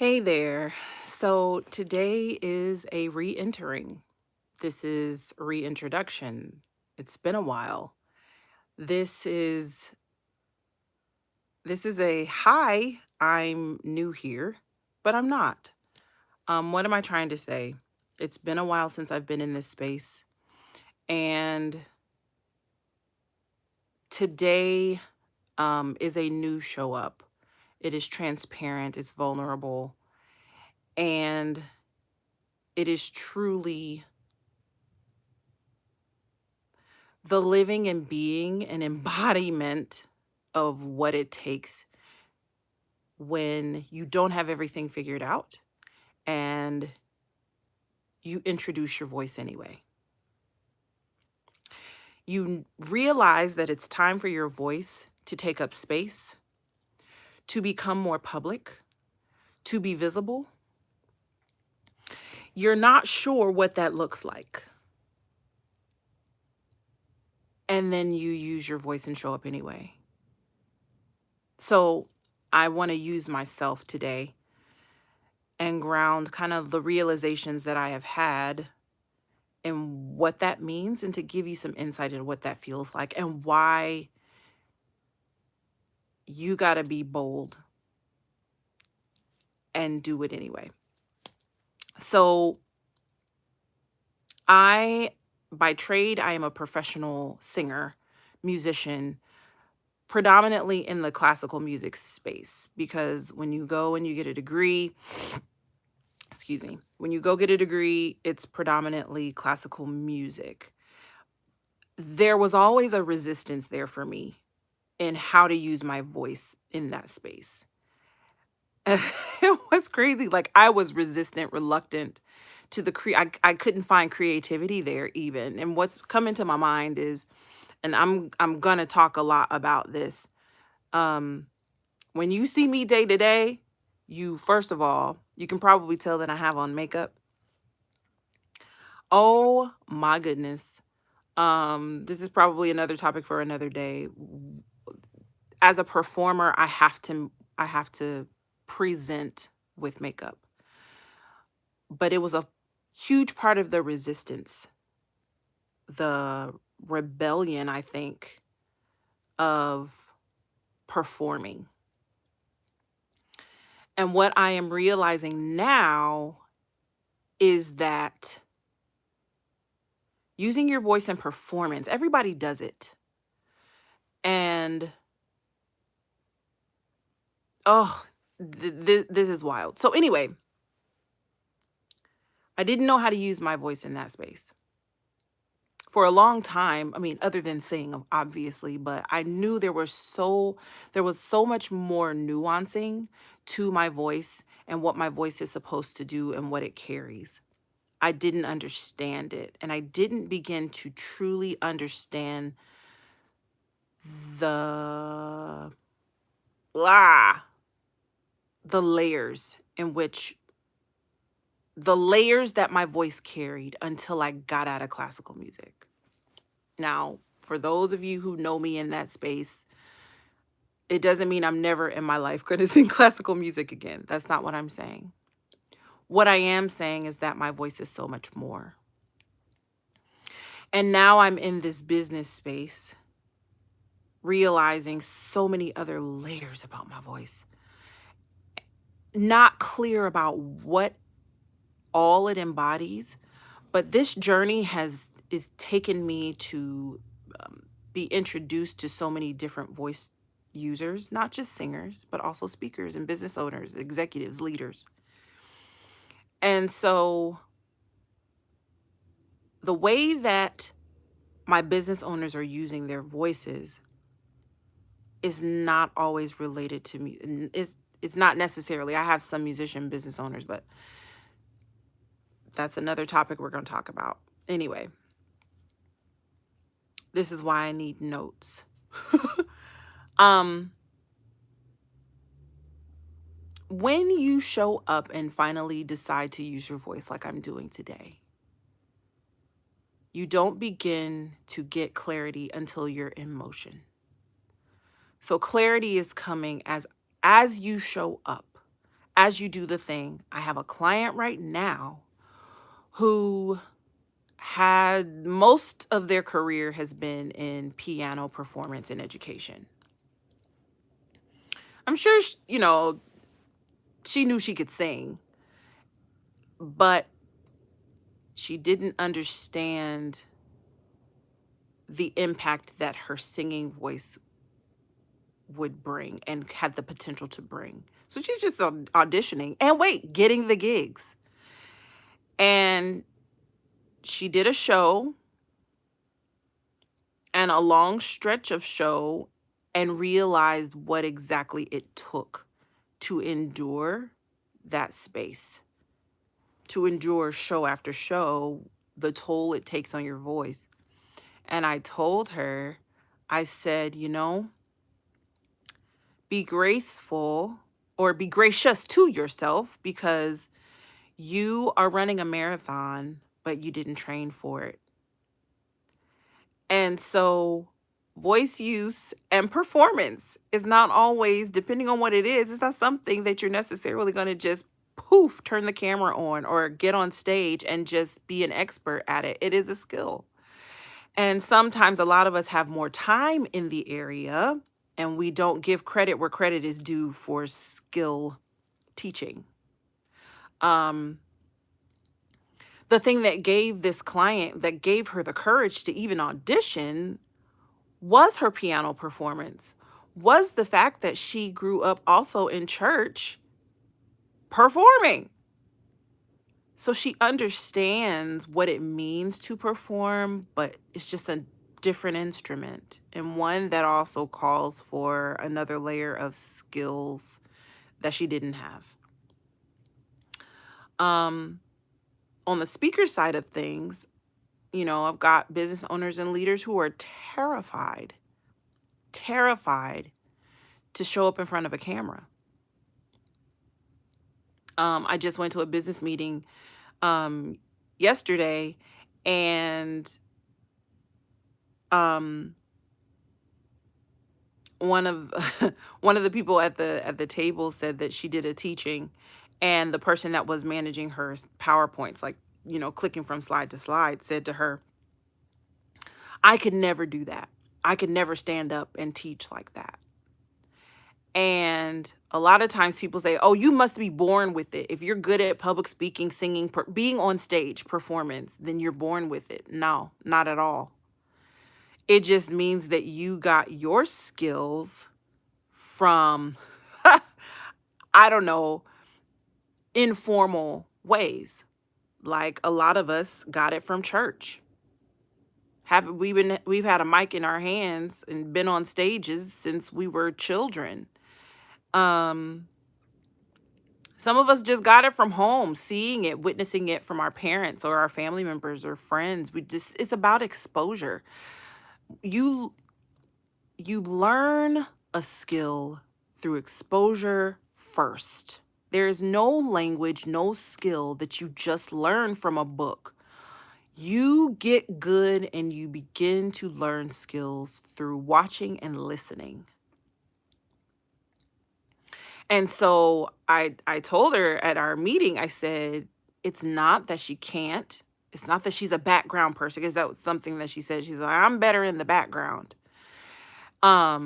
Hey there. So today is a re-entering. This is reintroduction. It's been a while. This is this is a hi, I'm new here, but I'm not. What am I trying to say? It's been a while since I've been in this space, and today is a new show up. It is transparent, it's vulnerable, and it is truly the living and being an embodiment of what it takes when you don't have everything figured out and you introduce your voice anyway. You realize that it's time for your voice to take up space, to become more public, to be visible. You're not sure what that looks like. And then you use your voice and show up anyway. So I want to use myself today and ground kind of the realizations that I have had and what that means, and to give you some insight into what that feels like and why you got to be bold and do it anyway. So by trade, I am a professional singer, musician, predominantly in the classical music space, because when you go and you get a degree, excuse me, when you go get a degree, it's predominantly classical music. There was always a resistance there for me in how to use my voice in that space. It was crazy. Like, I was resistant, reluctant to I couldn't find creativity there even. And what's come into my mind is, and I'm gonna talk a lot about this. Um, when you see me day to day, you first of all, you can probably tell that I have on makeup. Oh my goodness. This is probably another topic for another day. As a performer, I have to present with makeup. But it was a huge part of the resistance, the rebellion, I think, of performing. And what I am realizing now is that using your voice in performance, everybody does it. And oh, this is wild. So anyway, I didn't know how to use my voice in that space for a long time. I mean, other than sing, obviously, but I knew there was so much more nuancing to my voice and what my voice is supposed to do and what it carries. I didn't understand it, and I didn't begin to truly understand the ah the layers in which the layers that my voice carried until I got out of classical music. Now, for those of you who know me in that space, it doesn't mean I'm never in my life going to sing classical music again. That's not what I'm saying. What I am saying is that my voice is so much more. And now I'm in this business space, realizing so many other layers about my voice. Not clear about what all it embodies, but this journey is taken me to be introduced to so many different voice users, not just singers, but also speakers and business owners, executives, leaders. And so the way that my business owners are using their voices is not always related to me. It's not necessarily. I have some musician business owners, but that's another topic we're going to talk about. Anyway, this is why I need notes. um when you show up and finally decide to use your voice like I'm doing today, you don't begin to get clarity until you're in motion. So clarity is coming as you show up, as you do the thing. I have a client right now who had most of their career has been in piano performance and education. I'm sure, she knew she could sing, but she didn't understand the impact that her singing voice would bring and had the potential to bring. So she's just auditioning and getting the gigs. And she did a show and a long stretch of show and realized what exactly it took to endure that space, to endure show after show, the toll it takes on your voice. And I told her, I said, be graceful or be gracious to yourself, because you are running a marathon, but you didn't train for it. And so voice use and performance is not always, depending on what it is, it's not something that you're necessarily going to just poof, turn the camera on or get on stage and just be an expert at it. It is a skill. And sometimes a lot of us have more time in the area and we don't give credit where credit is due for skill teaching. The thing that gave this client, that gave her the courage to even audition, was her piano performance, was the fact that she grew up also in church performing. So she understands what it means to perform, but it's just a different instrument, and one that also calls for another layer of skills that she didn't have. On the speaker side of things, I've got business owners and leaders who are terrified to show up in front of a camera. I just went to a business meeting yesterday, and one of the people at the table said that she did a teaching, and the person that was managing her PowerPoints, like, clicking from slide to slide, said to her, I could never do that. I could never stand up and teach like that. And a lot of times people say, oh, you must be born with it. If you're good at public speaking, singing, being on stage, performance, then you're born with it. No, not at all. It just means that you got your skills from, I don't know, informal ways. Like a lot of us got it from church. We've had a mic in our hands and been on stages since we were children. Some of us just got it from home, seeing it, witnessing it from our parents or our family members or friends. It's about exposure. You learn a skill through exposure first. There is no language, no skill that you just learn from a book. You get good and you begin to learn skills through watching and listening. And so I told her at our meeting, I said, it's not that she can't. It's not that she's a background person, because that was something that she said. She's like, I'm better in the background. But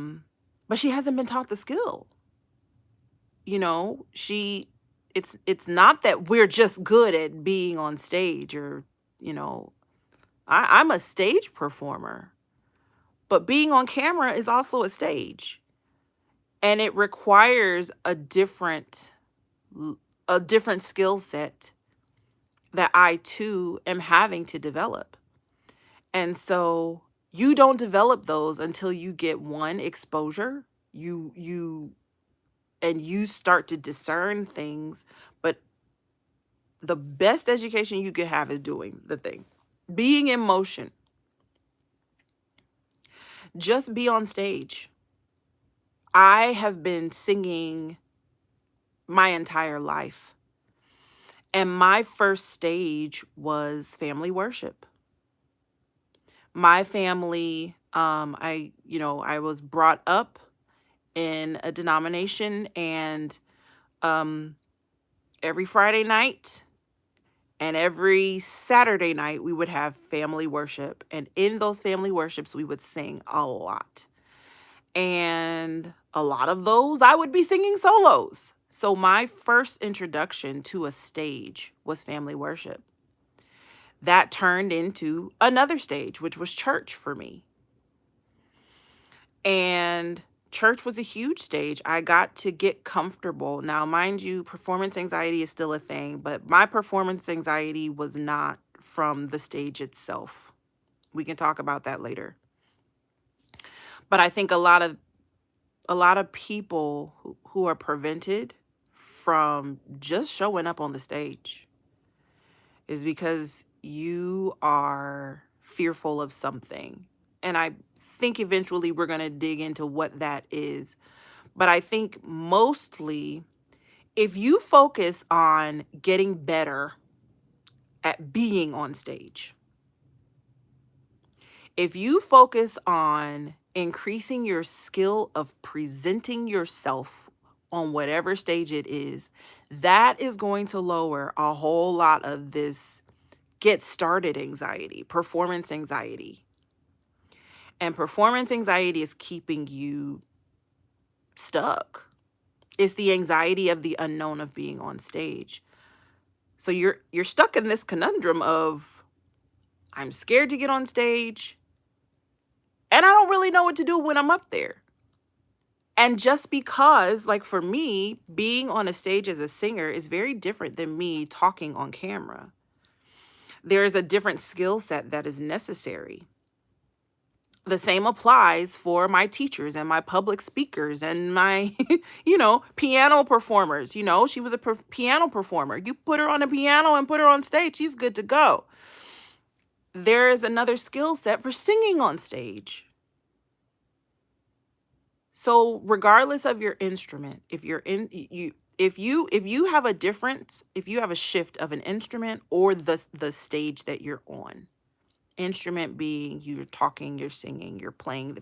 she hasn't been taught the skill. It's not that we're just good at being on stage, or, I'm a stage performer, but being on camera is also a stage. And it requires a different skill set that I too am having to develop. And so you don't develop those until you get one exposure. You start to discern things, but the best education you could have is doing the thing, being in motion. Just be on stage. I have been singing my entire life. And my first stage was family worship. My family, I was brought up in a denomination, and Every Friday night and every Saturday night, we would have family worship. And in those family worships, we would sing a lot. And a lot of those, I would be singing solos. So my first introduction to a stage was family worship. That turned into another stage, which was church for me. And church was a huge stage. I got to get comfortable. Now, mind you, performance anxiety is still a thing, but my performance anxiety was not from the stage itself. We can talk about that later. But I think a lot of people who are prevented from just showing up on the stage is because you are fearful of something. And I think eventually we're going to dig into what that is. But I think mostly if you focus on getting better at being on stage, if you focus on increasing your skill of presenting yourself on whatever stage it is, that is going to lower a whole lot of this get started anxiety, performance anxiety. And performance anxiety is keeping you stuck. It's the anxiety of the unknown of being on stage. So you're stuck in this conundrum of, I'm scared to get on stage and I don't really know what to do when I'm up there. And just because, like for me, being on a stage as a singer is very different than me talking on camera. There is a different skill set that is necessary. The same applies for my teachers and my public speakers and my, piano performers. She was a piano performer. You put her on a piano and put her on stage, she's good to go. There is another skill set for singing on stage. So regardless of your instrument, if you have a difference, if you have a shift of an instrument or the stage that you're on, instrument being you're talking, you're singing, you're playing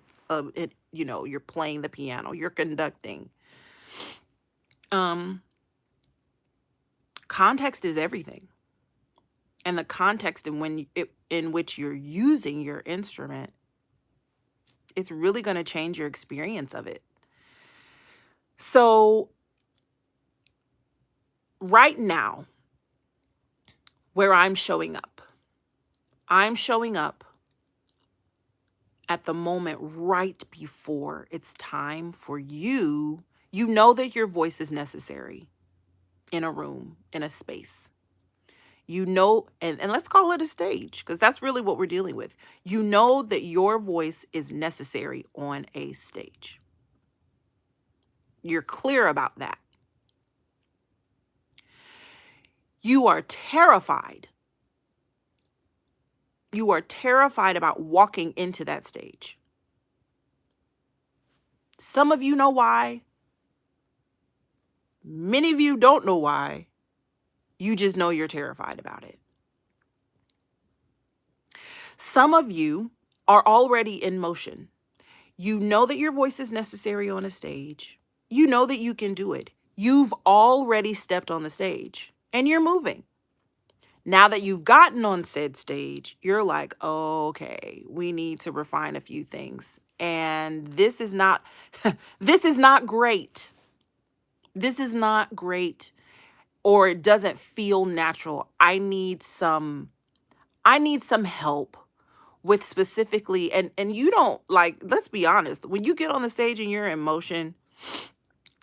you're playing the piano, you're conducting. Context is everything. And the context in which you're using your instrument, it's really going to change your experience of it. So right now, where I'm showing up at the moment right before it's time for you. You know that your voice is necessary in a room, in a space. And let's call it a stage, because that's really what we're dealing with. You know that your voice is necessary on a stage. You're clear about that. You are terrified. You are terrified about walking into that stage. Some of you know why. Many of you don't know why. You just know you're terrified about it. Some of you are already in motion. You know that your voice is necessary on a stage. You know that you can do it. You've already stepped on the stage and you're moving. Now that you've gotten on said stage, you're like, okay, we need to refine a few things. And this is not great. This is not great, or it doesn't feel natural. I need some help with specifically, and you don't, like, let's be honest, when you get on the stage and you're in motion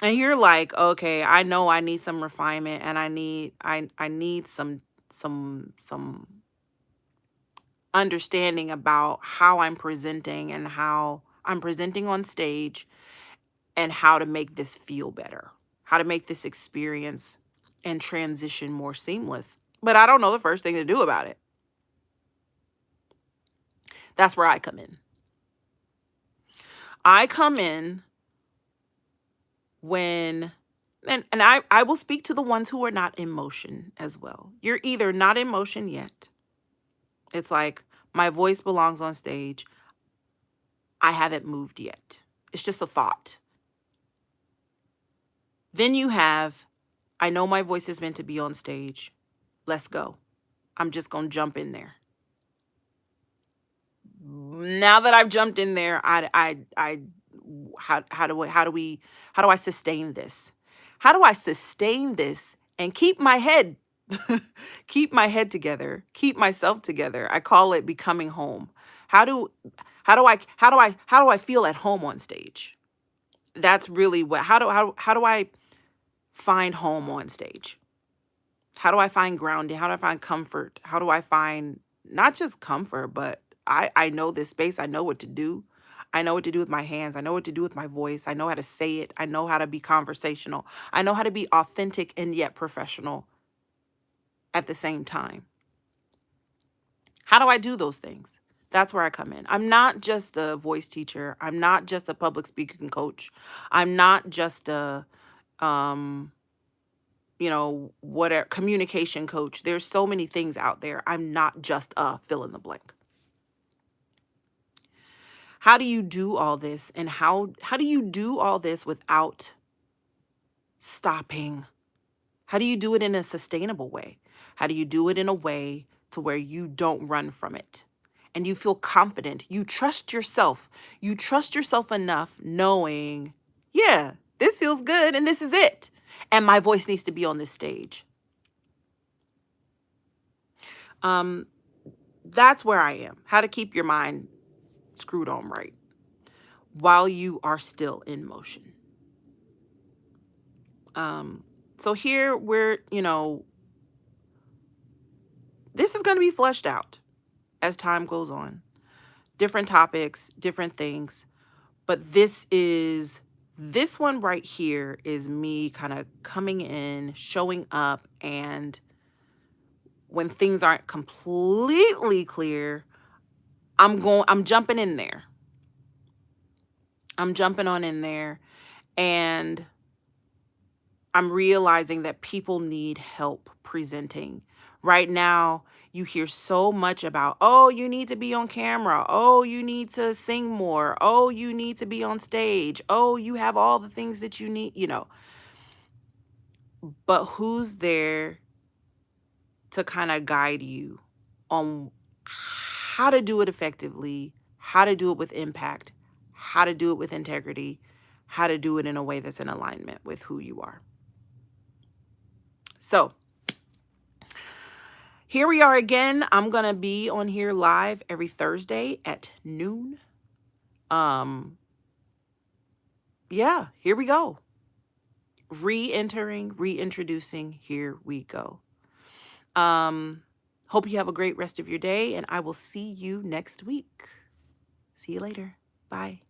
and you're like, okay, I know I need some refinement and I need some understanding about how I'm presenting and how I'm presenting on stage and how to make this feel better, how to make this experience and transition more seamless. But I don't know the first thing to do about it. That's where I come in. I come in when, and I will speak to the ones who are not in motion as well. You're either not in motion yet. It's like, my voice belongs on stage. I haven't moved yet. It's just a thought. Then you have, I know my voice is meant to be on stage. Let's go. I'm just going to jump in there. Now that I've jumped in there, how do I sustain this? How do I sustain this and keep my head keep my head together, keep myself together? I call it becoming home. How do how do I feel at home on stage? That's really what how do I find home on stage? How do I find grounding? How do I find comfort? How do I find not just comfort, but I know this space. I know what to do. I know what to do with my hands. I know what to do with my voice. I know how to say it. I know how to be conversational. I know how to be authentic and yet professional at the same time. How do I do those things? That's where I come in. I'm not just a voice teacher. I'm not just a public speaking coach. I'm not just a whatever communication coach. There's so many things out there. I'm not just a fill in the blank. How do you do all this? And how do you do all this without stopping? How do you do it in a sustainable way? How do you do it in a way to where you don't run from it and you feel confident? You trust yourself. You trust yourself enough knowing, yeah, this feels good and this is it. And my voice needs to be on this stage. That's where I am. How to keep your mind screwed on right while you are still in motion. So here we're, this is going to be fleshed out as time goes on. Different topics, different things. But this one right here is me kind of coming in, showing up, and when things aren't completely clear, I'm jumping in there. I'm jumping on in there, and I'm realizing that people need help presenting. Right now, you hear so much about, oh, you need to be on camera. Oh, you need to sing more. Oh, you need to be on stage. Oh, you have all the things that you need, But who's there to kind of guide you on how to do it effectively, how to do it with impact, how to do it with integrity, how to do it in a way that's in alignment with who you are? So here we are again. I'm going to be on here live every Thursday at noon. Yeah, here we go. Re-entering, reintroducing, here we go. Hope you have a great rest of your day, and I will see you next week. See you later. Bye.